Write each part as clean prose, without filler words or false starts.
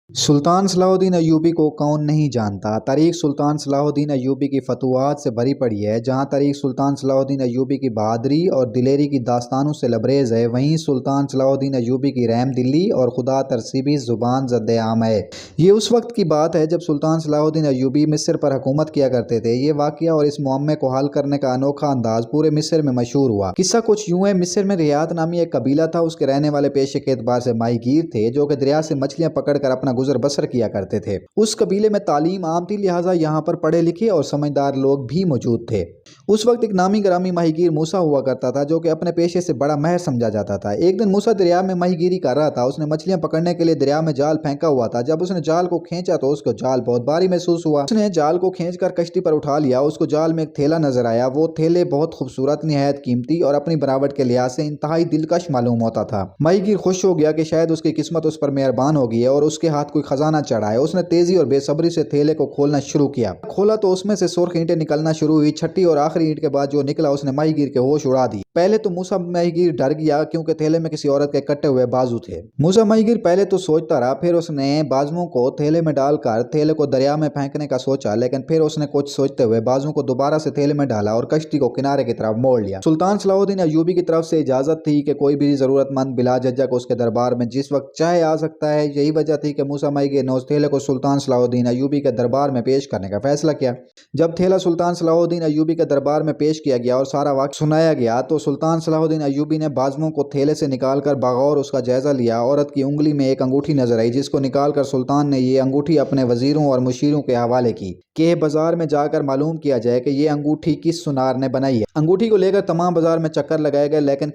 सुल्तान Salahuddin Ayyubi को कौन नहीं जानता। तारीख सुल्तान सलाहुद्दीन अय्यूबी की फतवाहत से भरी पड़ी है। जहां तारीख सुल्तान सलाहुद्दीन अय्यूबी की बहादुरी और दिलेरी की दास्तानों से लबरेज है, वहीं सुल्तान सलाहुद्दीन अय्यूबी की रहमदिली और खुदा तरसीबी ज़ुबान ज़द्द-ए-आम है। ये उस वक्त की बात है जब सुल्तान सलाहुद्दीन अय्यूबी मिस्र पर हुकूमत किया करते थे। ये वाक़या और इस मुअम्मे को हल करने का अनोखा अंदाज पूरे मिस्र में मशहूर हुआ। किस्सा कुछ यूं है, मिस्र में रियात नामी एक कबीला था। उसके रहने वाले पेशे के एतबार से माहीगीर थे, जो कि दरिया से मछलियां पकड़कर अपना गुजर बसर किया करते थे। उस कबीले में तालीम आम थी, लिहाजा यहाँ पर पढ़े लिखे और समझदार लोग भी मौजूद थे। उस वक्त एक नामी ग्रामी माहीगीर मूसा हुआ करता था, जो कि अपने पेशे से बड़ा माहिर समझा जाता था। एक दिन मूसा दरिया में माहीगीरी कर रहा था। उसने मछलियां पकड़ने के लिए दरिया में जाल फेंका हुआ था। जब उसने जाल को खींचा तो उसको जाल बहुत भारी महसूस हुआ। उसने जाल को खींचकर कश्ती पर उठा लिया। उसको जाल में एक थैला नजर आया। वो थैले बहुत खूबसूरत, निहायत कीमती और अपनी बनावट के लिहाज से इंतहाई दिलकश मालूम होता था। माहीगीर खुश हो गया कि शायद उसकी किस्मत उस पर मेहरबान हो गई है और उसके हाथ कोई खजाना चढ़ा है। उसने तेजी और बेसब्री से थैले को खोलना शुरू किया। खोला तो उसमें से सुर्ख ईंटें निकलना शुरू हुई। छठी और आखिरी ईंट के बाद जो निकला उसने माहीगीर के होश उड़ा दिए। पहले तो मूसा माहीगीर डर गया, क्योंकि थैले में किसी औरत के कटे हुए बाजू थे। मूसा माहीगीर पहले तो सोचता रहा, फिर उसने बाजुओं को थैले में डालकर थैले को दरिया में फेंकने का सोचा, लेकिन फिर उसने कुछ सोचते हुए बाजुओं को दोबारा से थैले में डाला और कश्ती को किनारे की तरफ मोड़ लिया। सुल्तान सलाहुद्दीन अय्यूबी की तरफ से इजाजत थी कि कोई भी जरूरतमंद बिला झिझक उसके दरबार में जिस वक्त चाहे आ सकता है। यही वजह थी कि मूसा माहीगीर ने उस थैले को सुल्तान सलाहुद्दीन अय्यूबी के दरबार में पेश करने का फैसला किया। जब थैला सुल्तान सलाहुद्दीन अय्यूबी के दरबार में पेश किया गया और सारा वाक़या सुनाया गया, तो सुल्तान सलाहुद्दीन अय्यूबी ने बाजुओं को थैले से निकालकर बगौर उसका जायजा लिया। औरत की उंगली में एक अंगूठी नजर आई, जिसको निकालकर सुल्तान ने ये अंगूठी अपने वजीरों और मुशीरों के हवाले की कि बाजार में जाकर मालूम किया जाए कि ये अंगूठी किस सुनार ने बनाई है। अंगूठी को लेकर तमाम बाजार में चक्कर लगाए गए, लेकिन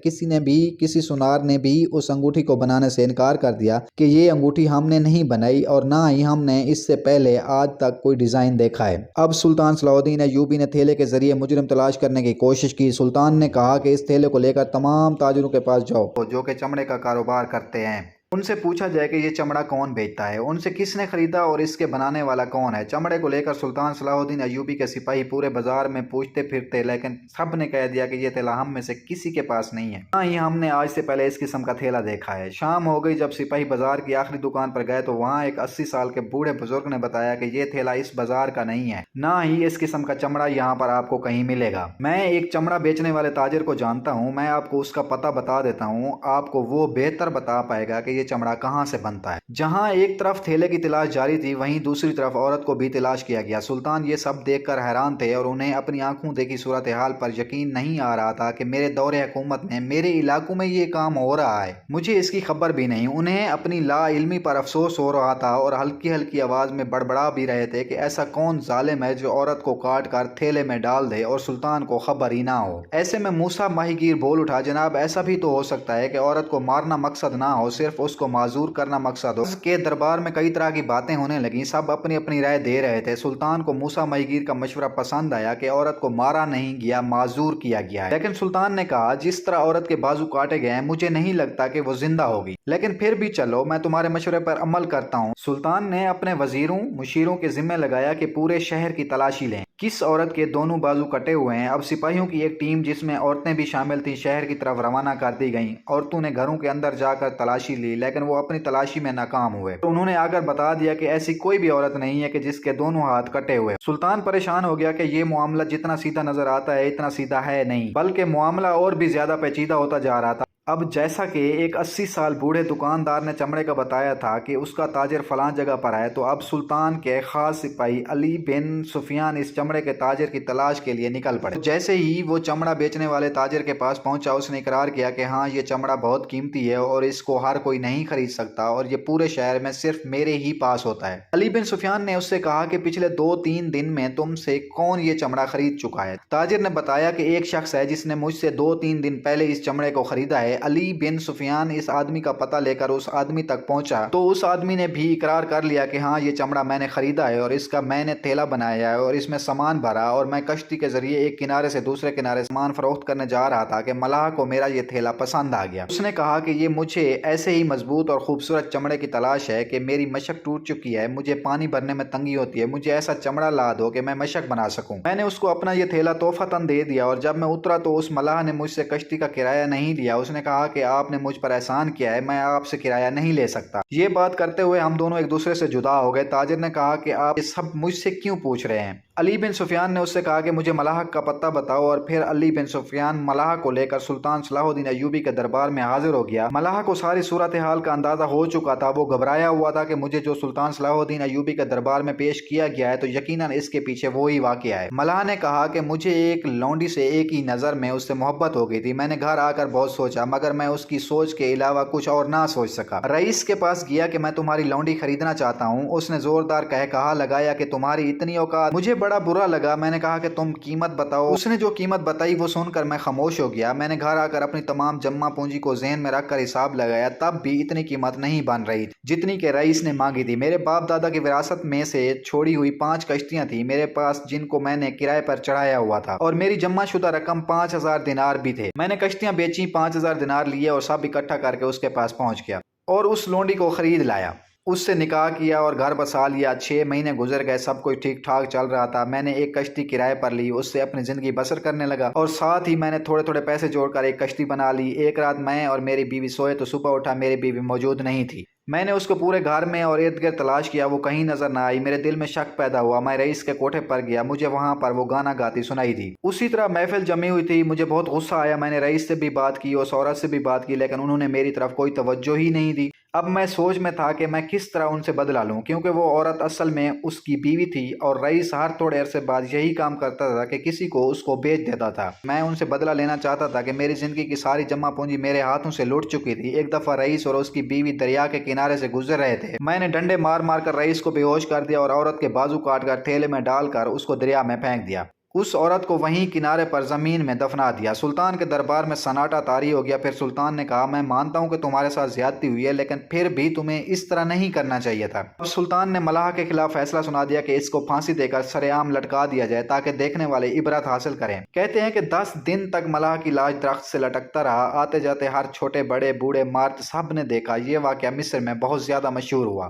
किसी सुनार ने भी उस अंगूठी को बनाने से इनकार कर दिया कि ये अंगूठी हमने नहीं बनाई और ना ही हमने इससे पहले आज तक कोई डिजाइन देखा है। अब सुल्तान सलाहुद्दीन अय्यूबी ने थैले के जरिए मुजरिम तलाश करने की कोशिश की। सुल्तान ने कहा कि इस थैले को लेकर तमाम ताजरों के पास जाओ जो कि चमड़े का कारोबार करते हैं। उनसे पूछा जाए कि ये चमड़ा कौन बेचता है, उनसे किसने खरीदा और इसके बनाने वाला कौन है। चमड़े को लेकर सुल्तान सलाहुद्दीन अय्यूबी के सिपाही पूरे बाजार में पूछते फिरते, लेकिन सब ने कह दिया कि ये थैला हम में से किसी के पास नहीं है, ना ही हमने आज से पहले इस किस्म का थैला देखा है। शाम हो गई। जब सिपाही बाजार की आखिरी दुकान पर गए तो वहाँ एक 80 साल के बूढ़े बुजुर्ग ने बताया कि ये थैला इस बाजार का नहीं है, ना ही इस किस्म का चमड़ा यहाँ पर आपको कहीं मिलेगा। मैं एक चमड़ा बेचने वाले ताजिर को जानता हूँ, मैं आपको उसका पता बता देता हूँ। आपको वो बेहतर बता पाएगा कि ये चमड़ा कहां से बनता है। जहां एक तरफ थैले की तलाश जारी थी, वहीं दूसरी तरफ औरत को भी तलाश किया गया। सुल्तान ये सब देखकर हैरान थे और उन्हें अपनी आंखों देखी सूरत हाल पर यकीन नहीं आ रहा था कि मेरे दौरे हुकूमत में मेरे इलाकों में ये काम हो रहा है, मुझे इसकी खबर भी नहीं। उन्हें अपनी लाइल्मी पर अफसोस हो रहा था और हल्की हल्की आवाज में बड़बड़ा भी रहे थे कि ऐसा कौन जालिम है जो औरत को काट कर थैले में डाल दे और सुल्तान को खबर ही ना हो। ऐसे में मूसा माहीगीर बोल उठा, जनाब ऐसा भी तो हो सकता है कि औरत को मारना मकसद ना हो, सिर्फ उसको माजूर करना मकसद हो। उसके दरबार में कई तरह की बातें होने लगी, सब अपनी अपनी राय दे रहे थे। सुल्तान को मूसा माहीगीर का मशवरा पसंद आया कि औरत को मारा नहीं गया, माजूर किया गया है। लेकिन सुल्तान ने कहा, जिस तरह औरत के बाजू काटे गए हैं, मुझे नहीं लगता कि वो जिंदा होगी, लेकिन फिर भी चलो मैं तुम्हारे मशवरे पर अमल करता हूँ। सुल्तान ने अपने वजीरों मुशीरों के जिम्मे लगाया कि पूरे शहर की तलाशी लें किस औरत के दोनों बाजू कटे हुए हैं। अब सिपाहियों की एक टीम, जिसमें औरतें भी शामिल थी, शहर की तरफ रवाना कर दी गई। औरतों ने घरों के अंदर जाकर तलाशी ली, लेकिन वो अपनी तलाशी में नाकाम हुए। तो उन्होंने आकर बता दिया कि ऐसी कोई भी औरत नहीं है कि जिसके दोनों हाथ कटे हुए। सुल्तान परेशान हो गया कि ये मामला जितना सीधा नजर आता है इतना सीधा है नहीं, बल्कि मामला और भी ज्यादा पेचीदा होता जा रहा था। अब जैसा कि एक 80 साल बूढ़े दुकानदार ने चमड़े का बताया था कि उसका ताजिर फलां जगह पर है, तो अब सुल्तान के खास सिपाही अली बिन सुफियान इस चमड़े के ताजिर की तलाश के लिए निकल पड़े। जैसे ही वो चमड़ा बेचने वाले ताजिर के पास पहुंचा, उसने इकरार किया कि हाँ, ये चमड़ा बहुत कीमती है और इसको हर कोई नहीं खरीद सकता और ये पूरे शहर में सिर्फ मेरे ही पास होता है। अली बिन सुफियान ने उससे कहा कि पिछले 2-3 दिन में तुमसे कौन ये चमड़ा खरीद चुका है। ताजिर ने बताया कि एक शख्स है जिसने मुझसे 2-3 दिन पहले इस चमड़े को खरीदा है। अली बिन सुफियान इस आदमी का पता लेकर उस आदमी तक पहुंचा, तो उस आदमी ने भी इकरार कर लिया कि हाँ, ये चमड़ा मैंने खरीदा है और इसका मैंने थैला बनाया है और इसमें सामान भरा और मैं कश्ती के जरिए एक किनारे से दूसरे किनारे सामान फरोख्त करने जा रहा था कि मलाह को मेरा ये थैला पसंद आ गया। उसने कहा कि ये मुझे ऐसे ही मजबूत और खूबसूरत चमड़े की तलाश है कि मेरी मशक टूट चुकी है, मुझे पानी भरने में तंगी होती है, मुझे ऐसा चमड़ा ला दो कि मैं मशक बना सकूं। मैंने उसको अपना ये थैला तोहफतन दे दिया और जब मैं उतरा तो उस मलाह ने मुझसे कश्ती का किराया नहीं लिया। उसने کہا کہ آپ نے مجھ پر احسان کیا ہے، میں آپ سے کرایہ نہیں لے سکتا۔ یہ بات کرتے ہوئے ہم دونوں ایک دوسرے سے جدا ہو گئے۔ تاجر نے کہا کہ آپ یہ سب مجھ سے کیوں پوچھ رہے ہیں؟ علی بن سفیان نے اس سے کہا کہ مجھے ملاحہ کا پتہ بتاؤ، اور پھر علی بن سفیان ملاحہ کو لے کر سلطان صلاح الدین ایوبی کے دربار میں حاضر ہو گیا۔ ملاحہ کو ساری صورتحال کا اندازہ ہو چکا تھا، وہ گھبرایا ہوا تھا کہ مجھے جو سلطان صلاح الدین ایوبی کے دربار میں پیش کیا گیا ہے تو یقیناً اس کے پیچھے وہی واقعہ ہے۔ ملاحہ نے کہا کہ مجھے ایک لونڈی سے ایک ہی نظر میں اس سے محبت ہو گئی تھی، میں نے گھر آ کر بہت سوچا مگر میں اس کی سوچ کے علاوہ کچھ اور نہ سوچ سکا۔ رئیس کے پاس گیا کہ میں تمہاری لونڈی خریدنا چاہتا ہوں۔ اس نے زوردار کہا لگایا کہ تمہاری اتنی اوقات؟ مجھے بڑا برا لگا، میں نے کہا کہ تم قیمت بتاؤ۔ اس نے جو قیمت بتائی وہ سن کر میں خاموش ہو گیا۔ میں نے گھر آ کر اپنی تمام جمع پونجی کو ذہن میں رکھ کر حساب لگایا، تب بھی اتنی قیمت نہیں بن رہی جتنی کہ رئیس نے مانگی تھی۔ میرے باپ دادا کی وراثت میں سے چھوڑی ہوئی 5 کشتیاں تھیں میرے پاس جن کو میں نے کرائے پر چڑھایا ہوا تھا، اور میری جمع شدہ رقم 5000 دینار بھی تھے۔ میں نے کشتیاں بیچیں، 5000 دینار لیے اور سب اکٹھا کر کے اس کے پاس پہنچ گیا اور اس لونڈی کو خرید لایا۔ اس سے نکاح کیا اور گھر بسا لیا۔ 6 مہینے گزر گئے، سب کچھ ٹھیک ٹھاک چل رہا تھا۔ میں نے ایک کشتی کرائے پر لی، اس سے اپنی زندگی بسر کرنے لگا، اور ساتھ ہی میں نے تھوڑے تھوڑے پیسے جوڑ کر ایک کشتی بنا لی۔ ایک رات میں اور میری بیوی سوئے تو صبح اٹھا، میری بیوی موجود نہیں تھی۔ میں نے اس کو پورے گھر میں اور ارد گرد تلاش کیا، وہ کہیں نظر نہ آئی۔ میرے دل میں شک پیدا ہوا۔ میں رئیس کے کوٹھے پر گیا، مجھے وہاں پر وہ گانا گاتی سنائی دی۔ اسی طرح محفل جمی ہوئی تھی۔ مجھے بہت غصہ آیا۔ میں نے رئیس سے بھی بات کی، اس عورت سے بھی بات کی، لیکن انہوں نے میری طرف کوئی توجہ ہی نہیں دی۔ اب میں سوچ میں تھا کہ میں کس طرح ان سے بدلہ لوں، کیونکہ وہ عورت اصل میں اس کی بیوی تھی، اور رئیس ہر تھوڑے عرصے بعد یہی کام کرتا تھا کہ کسی کو اس کو بیچ دیتا تھا۔ میں ان سے بدلہ لینا چاہتا تھا کہ میری زندگی کی ساری جمع پونجی میرے ہاتھوں سے لٹ چکی تھی۔ ایک دفعہ رئیس اور اس کی بیوی دریا کے کنارے سے گزر رہے تھے۔ میں نے ڈنڈے مار مار کر رئیس کو بے ہوش کر دیا اور عورت کے بازو کاٹ کر تھیلے میں ڈال کر اس کو دریا میں پھینک دیا۔ اس عورت کو وہیں کنارے پر زمین میں دفنا دیا۔ سلطان کے دربار میں سناٹا طاری ہو گیا۔ پھر سلطان نے کہا، میں مانتا ہوں کہ تمہارے ساتھ زیادتی ہوئی ہے، لیکن پھر بھی تمہیں اس طرح نہیں کرنا چاہیے تھا۔ اب سلطان نے ملاحہ کے خلاف فیصلہ سنا دیا کہ اس کو پھانسی دے کر سر عام لٹکا دیا جائے تاکہ دیکھنے والے عبرت حاصل کریں۔ کہتے ہیں کہ 10 دن تک ملاحہ کی لاش درخت سے لٹکتا رہا۔ آتے جاتے ہر چھوٹے بڑے بوڑھے مرد سب نے دیکھا۔ یہ واقعہ مصر میں بہت زیادہ مشہور ہوا۔